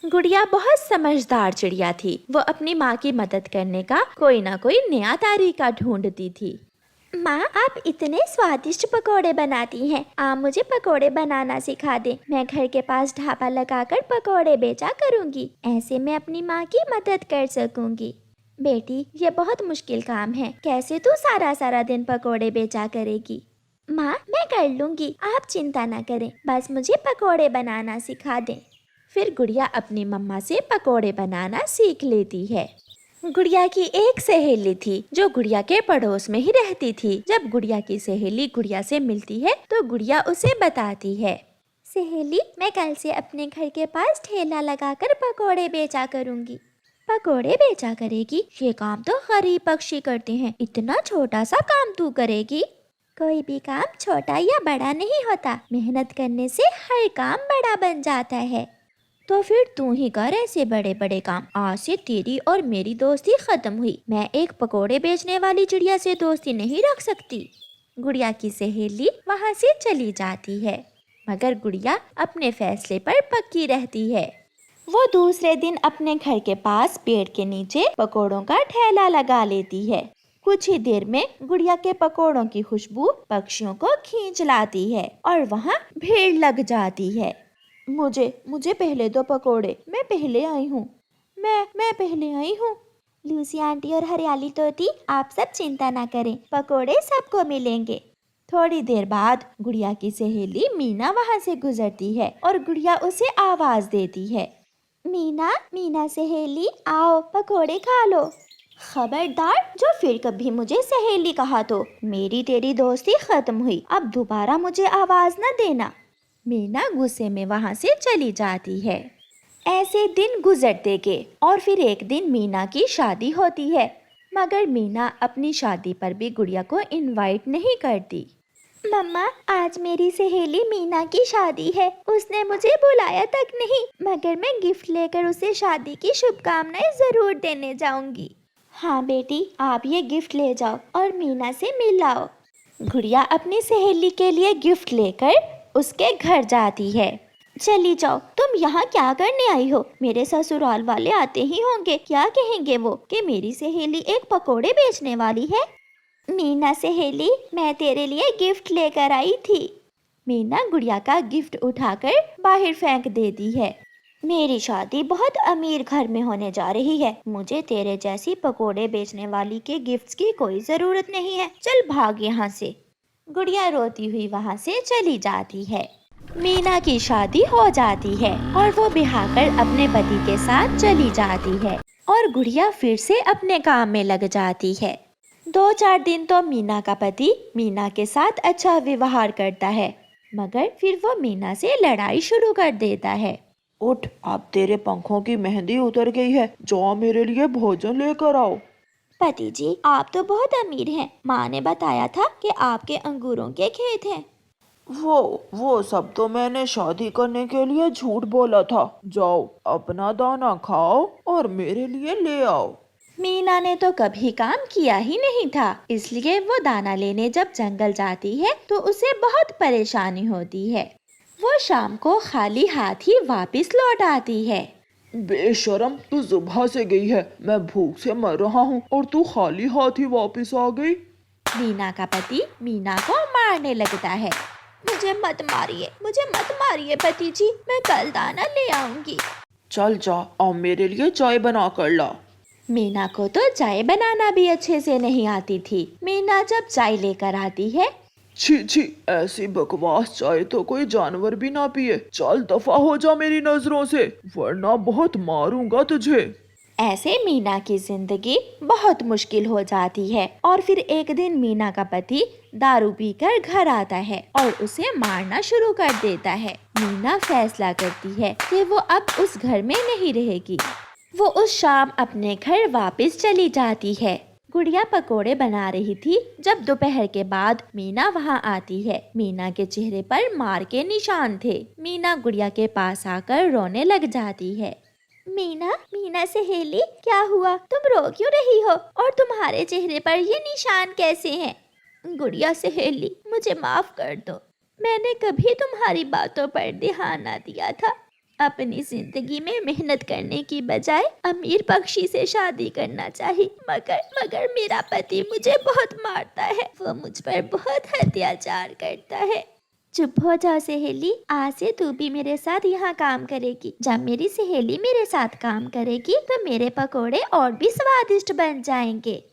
गुड़िया बहुत समझदार चिड़िया थी। वो अपनी माँ की मदद करने का कोई ना कोई नया तरीका ढूंढती थी। माँ, आप इतने स्वादिष्ट पकोड़े बनाती हैं। आप मुझे पकोड़े बनाना सिखा दें। मैं घर के पास ढाबा लगाकर पकोड़े बेचा करूँगी। ऐसे मैं अपनी माँ की मदद कर सकूँगी। बेटी, ये बहुत मुश्किल काम है। कैसे तू सारा सारा दिन पकोड़े बेचा करेगी? माँ, मैं कर लूँगी, आप चिंता ना करें। बस मुझे पकोड़े बनाना सिखा दें। फिर गुड़िया अपनी मम्मा से पकोड़े बनाना सीख लेती है। गुड़िया की एक सहेली थी जो गुड़िया के पड़ोस में ही रहती थी। जब गुड़िया की सहेली गुड़िया से मिलती है तो गुड़िया उसे बताती है, सहेली, मैं कल से अपने घर के पास ठेला लगाकर पकोड़े बेचा करूँगी। पकोड़े बेचा करेगी? ये काम तो गरीब पक्षी करते हैं, इतना छोटा सा काम तू करेगी? कोई भी काम छोटा या बड़ा नहीं होता, मेहनत करने से हर काम बड़ा बन जाता है। तो फिर तू ही कर ऐसे बड़े बड़े काम। आज से तेरी और मेरी दोस्ती खत्म हुई। मैं एक पकोड़े बेचने वाली चिड़िया से दोस्ती नहीं रख सकती। गुड़िया की सहेली वहाँ से चली जाती है, मगर गुड़िया अपने फैसले पर पक्की रहती है। वो दूसरे दिन अपने घर के पास पेड़ के नीचे पकोड़ों का ठेला लगा लेती है। कुछ ही देर में गुड़िया के पकोड़ों की खुशबू पक्षियों को खींच लाती है और वहाँ भीड़ लग जाती है। मुझे पहले दो पकोड़े, मैं पहले आई हूँ, मैं पहले आई हूँ। लूसी आंटी और हरियाली तोती, आप सब चिंता ना करें, पकोड़े सबको मिलेंगे। थोड़ी देर बाद गुड़िया की सहेली मीना वहाँ से गुजरती है और गुड़िया उसे आवाज देती है, मीना, मीना सहेली, आओ पकोड़े खा लो। खबरदार, जो फिर कभी मुझे सहेली कहा तो मेरी तेरी दोस्ती खत्म हुई। अब दोबारा मुझे आवाज न देना। मीना गुस्से में वहाँ से चली जाती है। ऐसे दिन गुजरते गए और फिर एक दिन मीना की शादी होती है, मगर मीना अपनी शादी पर भी गुड़िया को इनवाइट नहीं करती। मम्मा, आज मेरी सहेली मीना की शादी है। उसने मुझे बुलाया तक नहीं, मगर मैं गिफ्ट लेकर उसे शादी की शुभकामनाएं जरूर देने जाऊंगी। हाँ बेटी, आप ये गिफ्ट ले जाओ और मीना से मिल आओ। गुड़िया अपनी सहेली के लिए गिफ्ट लेकर उसके घर जाती है। चली जाओ, तुम यहाँ क्या करने आई हो? मेरे ससुराल वाले आते ही होंगे, क्या कहेंगे वो कि मेरी सहेली एक पकोड़े बेचने वाली है। मीना सहेली, मैं तेरे लिए गिफ्ट लेकर आई थी। मीना गुड़िया का गिफ्ट उठाकर बाहर फेंक देती है। मेरी शादी बहुत अमीर घर में होने जा रही है, मुझे तेरे जैसी पकोड़े बेचने वाली के गिफ्ट्स की कोई जरूरत नहीं है, चल भाग यहाँ से। गुड़िया रोती हुई वहाँ से चली जाती है। मीना की शादी हो जाती है और वो ब्याह कर अपने पति के साथ चली जाती है और गुड़िया फिर से अपने काम में लग जाती है। 2-4 दिन तो मीना का पति मीना के साथ अच्छा व्यवहार करता है, मगर फिर वो मीना से लड़ाई शुरू कर देता है। उठ, अब तेरे पंखों की मेहंदी उतर गई है, जाओ मेरे लिए भोजन लेकर आओ। पति जी, आप तो बहुत अमीर हैं। माँ ने बताया था कि आपके अंगूरों के खेत हैं। वो सब तो मैंने शादी करने के लिए झूठ बोला था। जाओ अपना दाना खाओ और मेरे लिए ले आओ। मीना ने तो कभी काम किया ही नहीं था, इसलिए वो दाना लेने जब जंगल जाती है तो उसे बहुत परेशानी होती है। वो शाम को खाली हाथ ही वापस लौट आती है। बेशरम, तू सुबह से गई है, मैं भूख से मर रहा हूँ और तू खाली हाथ ही वापस आ गई। मीना का पति मीना को मारने लगता है। मुझे मत मारिए पति जी, मैं कल दाना ले आऊंगी। चल जा, अब मेरे लिए चाय बना कर ला। मीना को तो चाय बनाना भी अच्छे से नहीं आती थी। मीना जब चाय लेकर आती है, छी छी, ऐसी बकवास चाय तो कोई जानवर भी ना पिए। चल दफा हो जा मेरी नजरों से, वरना बहुत मारूंगा तुझे। ऐसे मीना की जिंदगी बहुत मुश्किल हो जाती है और फिर एक दिन मीना का पति दारू पीकर घर आता है और उसे मारना शुरू कर देता है। मीना फैसला करती है कि वो अब उस घर में नहीं रहेगी। वो उस शाम अपने घर वापस चली जाती है। गुड़िया पकोड़े बना रही थी जब दोपहर के बाद मीना वहाँ आती है। मीना के चेहरे पर मार के निशान थे। मीना गुड़िया के पास आकर रोने लग जाती है। मीना सहेली, क्या हुआ? तुम रो क्यों रही हो और तुम्हारे चेहरे पर ये निशान कैसे हैं? गुड़िया सहेली, मुझे माफ कर दो, मैंने कभी तुम्हारी बातों पर ध्यान ना दिया था। अपनी जिंदगी में मेहनत करने की बजाय अमीर पक्षी से शादी करना चाहिए, मगर मेरा पति मुझे बहुत मारता है, वो मुझ पर बहुत अत्याचार करता है। चुप हो जाओ सहेली, आज से तू भी मेरे साथ यहाँ काम करेगी। जब मेरी सहेली मेरे साथ काम करेगी तो मेरे पकोड़े और भी स्वादिष्ट बन जाएंगे।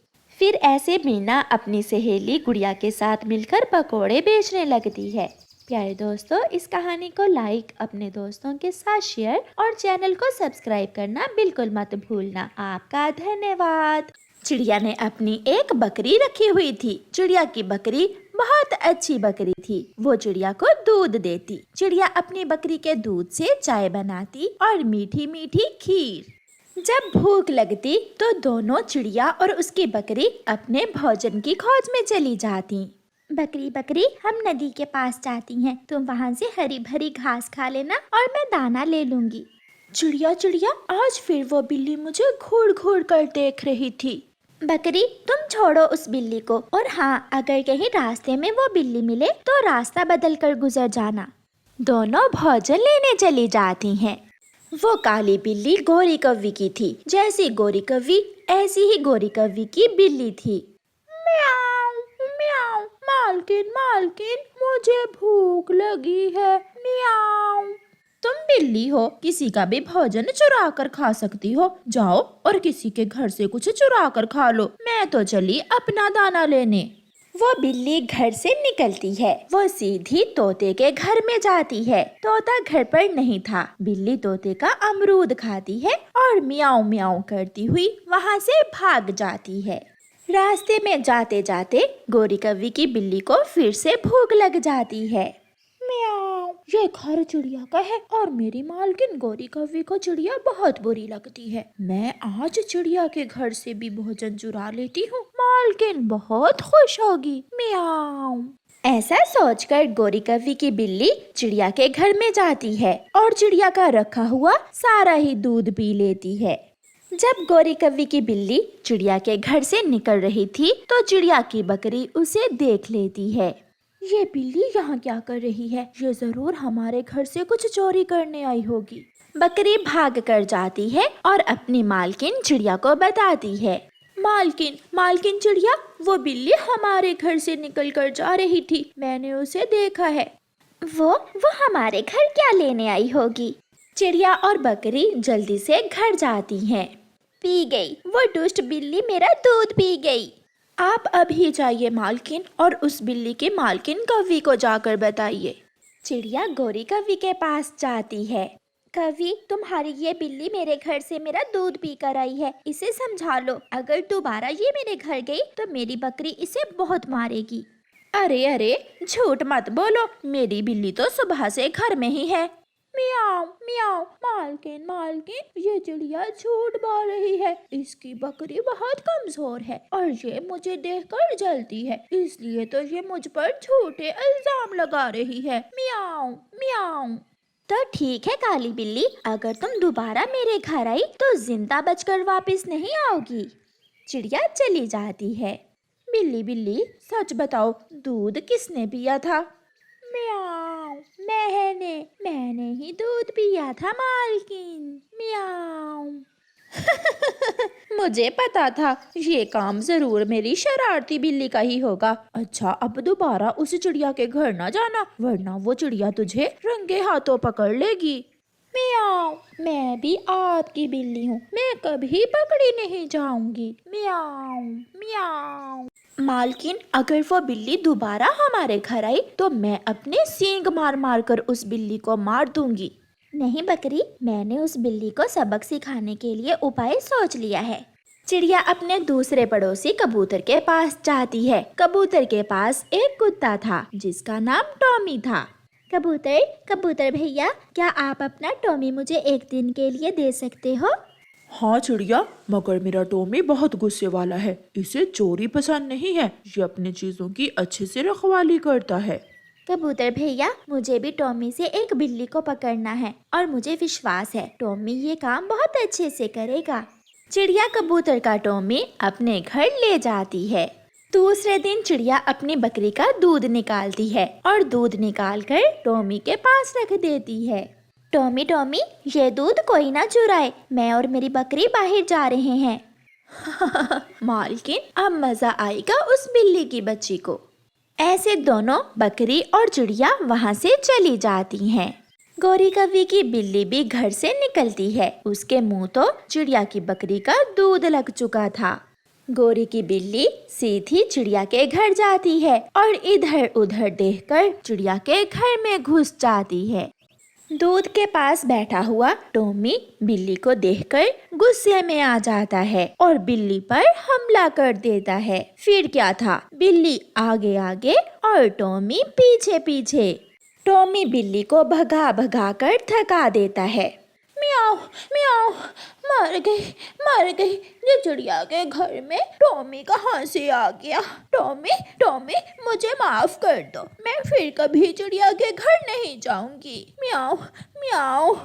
फिर ऐसे मीना अपनी सहेली गुड़िया के साथ मिलकर पकोड़े बेचने लगती है। प्यारे दोस्तों, इस कहानी को लाइक, अपने दोस्तों के साथ शेयर और चैनल को सब्सक्राइब करना बिल्कुल मत भूलना। आपका धन्यवाद। चिड़िया ने अपनी एक बकरी रखी हुई थी। चिड़िया की बकरी बहुत अच्छी बकरी थी। वो चिड़िया को दूध देती। चिड़िया अपनी बकरी के दूध से चाय बनाती और मीठी मीठी खीर। जब भूख लगती तो दोनों चिड़िया और उसकी बकरी अपने भोजन की खोज में चली जाती। बकरी बकरी, हम नदी के पास जाती हैं, तुम वहाँ से हरी भरी घास खा लेना और मैं दाना ले लूंगी। चिड़िया चिड़िया, आज फिर वो बिल्ली मुझे घूर घूर कर देख रही थी। बकरी, तुम छोड़ो उस बिल्ली को, और हाँ, अगर कहीं रास्ते में वो बिल्ली मिले तो रास्ता बदल कर गुजर जाना। दोनों भोजन लेने चली जाती हैं। वो काली बिल्ली गोरी कव्वी की थी। जैसी गोरी कव्वी ऐसी ही गोरी कव्वी की बिल्ली थी। म्याऊं म्याऊं, मालकिन मालकिन, मुझे भूख लगी है। म्याऊं। तुम बिल्ली हो, किसी का भी भोजन चुरा कर खा सकती हो। जाओ और किसी के घर से कुछ चुरा कर खा लो। मैं तो चली अपना दाना लेने। वो बिल्ली घर से निकलती है। वो सीधी तोते के घर में जाती है। तोता घर पर नहीं था। बिल्ली तोते का अमरूद खाती है और मियाऊं मियाऊं करती हुई वहाँ से भाग जाती है। रास्ते में जाते जाते गोरी कव्वी की बिल्ली को फिर से भूख लग जाती है। म्याऊं, ये घर चिड़िया का है और मेरी मालकिन गोरी कव्वी को चिड़िया बहुत बुरी लगती है। मैं आज चिड़िया के घर से भी भोजन चुरा लेती हूँ। मालकिन बहुत खुश होगी। म्याऊं। ऐसा सोचकर गोरी कव्वी की बिल्ली चिड़िया के घर में जाती है और चिड़िया का रखा हुआ सारा ही दूध पी लेती है। जब गोरी कव्वी की बिल्ली चिड़िया के घर से निकल रही थी तो चिड़िया की बकरी उसे देख लेती है। ये बिल्ली यहाँ क्या कर रही है? ये जरूर हमारे घर से कुछ चोरी करने आई होगी। बकरी भाग कर जाती है और अपनी मालकिन चिड़िया को बताती है। मालकिन मालकिन चिड़िया, वो बिल्ली हमारे घर से निकल कर जा रही थी। मैंने उसे देखा है। वो हमारे घर क्या लेने आई होगी? चिड़िया और बकरी जल्दी से घर जाती हैं। पी गई, वो दुष्ट बिल्ली मेरा दूध पी गई। आप अभी जाइए मालकिन और उस बिल्ली के मालकिन कव्वी को जाकर बताइए। चिड़िया गोरी कव्वी के पास जाती है। कव्वी, तुम्हारी ये बिल्ली मेरे घर से मेरा दूध पी कर आई है, इसे समझा लो। अगर दोबारा ये मेरे घर गई तो मेरी बकरी इसे बहुत मारेगी। अरे अरे, झूठ मत बोलो, मेरी बिल्ली तो सुबह से घर में ही है। मियाऊं मियाऊं, मालकिन मालकिन, ये चिड़िया झूठ बोल रही है। इसकी बकरी बहुत कमजोर है और ये मुझे देखकर जलती है, इसलिए तो ये मुझ पर झूठे इल्जाम लगा रही है। मियाऊं मियाऊं। तो ठीक है काली बिल्ली, अगर तुम दोबारा मेरे घर आई तो जिंदा बचकर वापस नहीं आओगी। चिड़िया चली जाती है। बिल्ली बिल्ली, सच बताओ, दूध किसने पिया था? म्याऊं, मैंने ही दूध पिया था मालकिन। म्याऊं। मुझे पता था ये काम जरूर मेरी शरारती बिल्ली का ही होगा। अच्छा, अब दोबारा उस चिड़िया के घर ना जाना, वरना वो चिड़िया तुझे रंगे हाथों पकड़ लेगी। म्याऊं, मैं भी आपकी बिल्ली हूँ, मैं कभी पकड़ी नहीं जाऊंगी। म्याऊं म्याऊं। मालकिन, अगर वो बिल्ली दोबारा हमारे घर आई तो मैं अपने सींग मार मार कर उस बिल्ली को मार दूंगी। नहीं बकरी, मैंने उस बिल्ली को सबक सिखाने के लिए उपाय सोच लिया है। चिड़िया अपने दूसरे पड़ोसी कबूतर के पास जाती है। कबूतर के पास एक कुत्ता था जिसका नाम टॉमी था। कबूतर भैया, क्या आप अपना टॉमी मुझे एक दिन के लिए दे सकते हो? हाँ चिड़िया, मगर मेरा टॉमी बहुत गुस्से वाला है। इसे चोरी पसंद नहीं है। ये अपनी चीजों की अच्छे से रखवाली करता है। कबूतर भैया, मुझे भी टॉमी से एक बिल्ली को पकड़ना है और मुझे विश्वास है टॉमी ये काम बहुत अच्छे से करेगा। चिड़िया कबूतर का टॉमी अपने घर ले जाती है। दूसरे दिन चिड़िया अपनी बकरी का दूध निकालती है और दूध निकालकर टॉमी के पास रख देती है। टॉमी टॉमी, ये दूध कोई ना चुराए, मैं और मेरी बकरी बाहर जा रहे हैं। मालकिन, अब मजा आएगा उस बिल्ली की बच्ची को। ऐसे दोनों बकरी और चिड़िया वहाँ से चली जाती हैं। गौरी कौवी की बिल्ली भी घर से निकलती है। उसके मुंह तो चिड़िया की बकरी का दूध लग चुका था। गौरी की बिल्ली सीधी चिड़िया के घर जाती है और इधर उधर देखकर चिड़िया के घर में घुस जाती है। दूध के पास बैठा हुआ टॉमी बिल्ली को देखकर गुस्से में आ जाता है और बिल्ली पर हमला कर देता है। फिर क्या था, बिल्ली आगे आगे और टॉमी पीछे पीछे। टॉमी बिल्ली को भगा भगा कर थका देता है। म्याऊ म्याऊ, मर गई, ये चिड़िया के घर में टॉमी कहाँ से आ गया? टॉमी टॉमी, मुझे माफ कर दो, मैं फिर कभी चिड़िया के घर नहीं जाऊंगी। म्याऊ म्याऊ।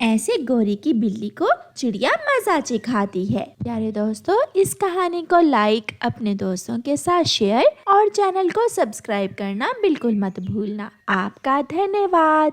ऐसे गौरी की बिल्ली को चिड़िया मजा सिखाती है। प्यारे दोस्तों, इस कहानी को लाइक, अपने दोस्तों के साथ शेयर और चैनल को सब्सक्राइब करना बिल्कुल मत भूलना। आपका धन्यवाद।